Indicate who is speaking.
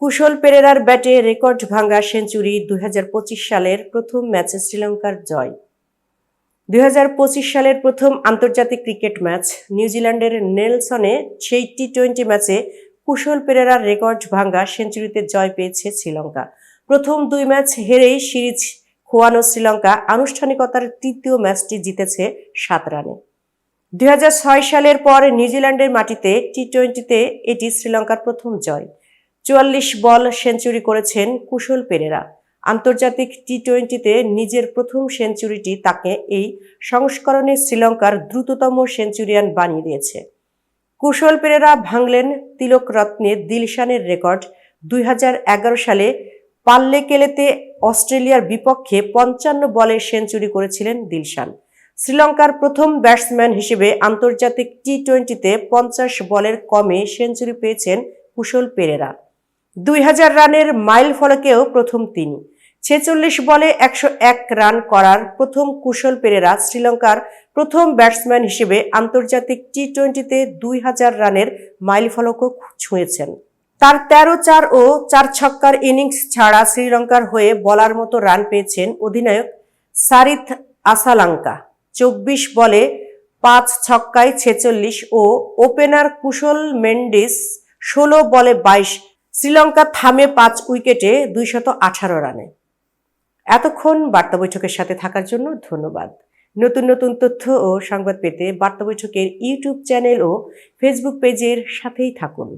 Speaker 1: কুশল পেরেরার ব্যাটে রেকর্ড ভাঙা সেঞ্চুরি ২০২৫ সালের প্রথম ম্যাচে শ্রীলঙ্কার জয়। ২০২৫ সালের প্রথম আন্তর্জাতিক ক্রিকেট ম্যাচ নিউজিল্যান্ডের নেলসনে সেই টি-20 ম্যাচে কুশল পেরেরার রেকর্ড ভাঙা সেঞ্চুরিতে জয় পেয়েছে শ্রীলঙ্কা। প্রথম দুই ম্যাচ হেরেই সিরিজ খোয়ানো শ্রীলঙ্কা আনুষ্ঠানিকতার তৃতীয় ম্যাচটি জিতেছে ৭ রানে। ২০০৬ সালের পর নিউজিল্যান্ডের মাটিতে টি-20তে এটি শ্রীলঙ্কার প্রথম জয়। ৪৪ বল সেঞ্চুরি করেছেন কুশল পেরেরা। আন্তর্জাতিক টি-20তে নিজের প্রথম সেঞ্চুরিটি তাকে এই সংস্করণে শ্রীলঙ্কার দ্রুততম সেঞ্চুরিয়ান বানিয়ে দিয়েছে। কুশল পেরেরা ভাঙলেন তিলকরত্নে দিলশানের রেকর্ড। ২০১১ সালে পাল্লেকেলেতে অস্ট্রেলিয়ার বিপক্ষে ৫৫ বলে সেঞ্চুরি করেছিলেন দিলশান। শ্রীলঙ্কার প্রথম ব্যাটসম্যান হিসেবে আন্তর্জাতিক টি-20তে ৫০ বলের কমে সেঞ্চুরি পেয়েছেন কুশল পেরেরা। ২০০০ রানের মাইল ফলকেও প্রথম তিনি। ৪৬ বলে ১০১ রান করার প্রথম কুশল পেরেরা শ্রীলঙ্কার প্রথম ব্যাটসম্যান হিসেবে আন্তর্জাতিক টি-20তে ২০০০ রানের মাইলফলকও ছুঁয়েছেন। তার ১৩-৪ ও ৪ ছক্কার ইনিংস ছাড়া শ্রীলঙ্কার হয়ে বলার মতো রান পেয়েছেন অধিনায়ক সারিথ আসালাঙ্কা। ২৪ বলে ৫ ছক্কায় ৪৬ ও ওপেনার কুশল মেন্ডিস ১৬ বলে ২২। শ্রীলঙ্কা থামে ৫ উইকেটে ২১৮ রানে। এতক্ষণ বার্তা বৈঠকের সাথে থাকার জন্য ধন্যবাদ। নতুন নতুন তথ্য ও সংবাদ পেতে বার্তা বৈঠকের ইউটিউব চ্যানেল ও ফেসবুক পেজের সাথেই থাকুন।